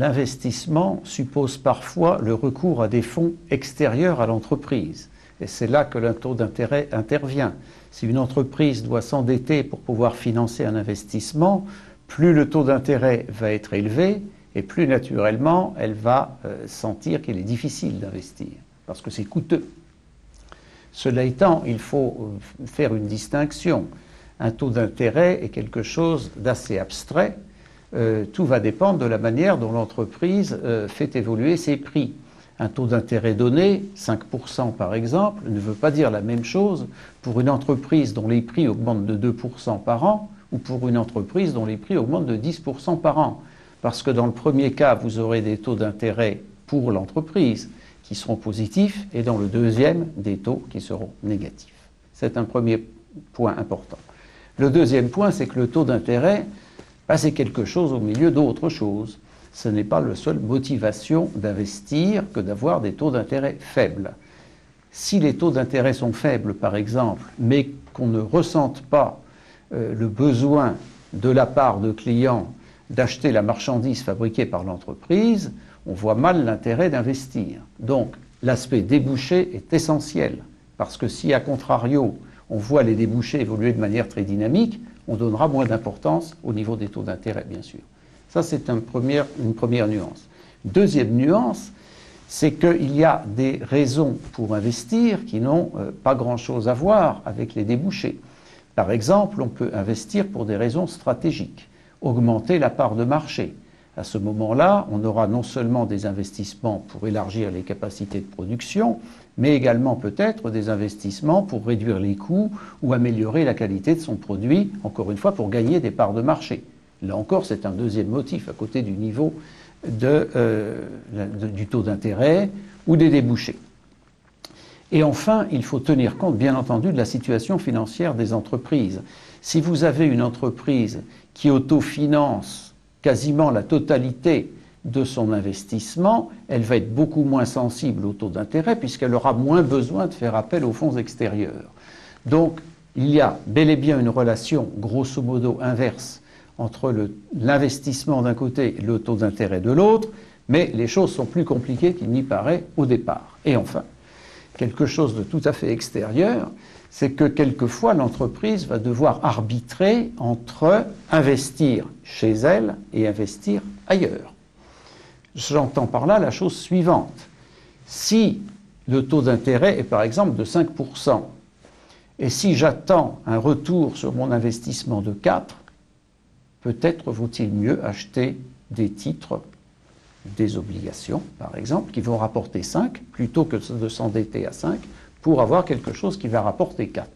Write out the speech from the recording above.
l'investissement suppose parfois le recours à des fonds extérieurs à l'entreprise. Et c'est là que le taux d'intérêt intervient. Si une entreprise doit s'endetter pour pouvoir financer un investissement, plus le taux d'intérêt va être élevé et plus naturellement elle va sentir qu'il est difficile d'investir parce que c'est coûteux. Cela étant, il faut faire une distinction. Un taux d'intérêt est quelque chose d'assez abstrait. Tout va dépendre de la manière dont l'entreprise fait évoluer ses prix. Un taux d'intérêt donné, 5% par exemple, ne veut pas dire la même chose pour une entreprise dont les prix augmentent de 2% par an ou pour une entreprise dont les prix augmentent de 10% par an. Parce que dans le premier cas, vous aurez des taux d'intérêt pour l'entreprise qui seront positifs et dans le deuxième, des taux qui seront négatifs. C'est un premier point important. Le deuxième point, c'est que le taux d'intérêt, c'est quelque chose au milieu d'autres choses. Ce n'est pas la seule motivation d'investir que d'avoir des taux d'intérêt faibles. Si les taux d'intérêt sont faibles, par exemple, mais qu'on ne ressente pas le besoin de la part de clients d'acheter la marchandise fabriquée par l'entreprise, on voit mal l'intérêt d'investir. Donc, l'aspect débouché est essentiel, parce que si, à contrario, on voit les débouchés évoluer de manière très dynamique, on donnera moins d'importance au niveau des taux d'intérêt, bien sûr. Ça, c'est une première nuance. Deuxième nuance, c'est qu'il y a des raisons pour investir qui n'ont pas grand-chose à voir avec les débouchés. Par exemple, on peut investir pour des raisons stratégiques, augmenter la part de marché. À ce moment-là, on aura non seulement des investissements pour élargir les capacités de production, mais également peut-être des investissements pour réduire les coûts ou améliorer la qualité de son produit, encore une fois pour gagner des parts de marché. Là encore, c'est un deuxième motif à côté du niveau du taux d'intérêt ou des débouchés. Et enfin, il faut tenir compte, bien entendu, de la situation financière des entreprises. Si vous avez une entreprise qui autofinance quasiment la totalité de son investissement, elle va être beaucoup moins sensible au taux d'intérêt puisqu'elle aura moins besoin de faire appel aux fonds extérieurs. Donc, il y a bel et bien une relation, grosso modo, inverse entre l'investissement d'un côté et le taux d'intérêt de l'autre, mais les choses sont plus compliquées qu'il n'y paraît au départ. Et enfin, quelque chose de tout à fait extérieur, c'est que quelquefois l'entreprise va devoir arbitrer entre investir chez elle et investir ailleurs. J'entends par là la chose suivante. Si le taux d'intérêt est par exemple de 5%, et si j'attends un retour sur mon investissement de 4%, peut-être vaut-il mieux acheter des titres, des obligations, par exemple, qui vont rapporter 5, plutôt que de s'endetter à 5, pour avoir quelque chose qui va rapporter 4.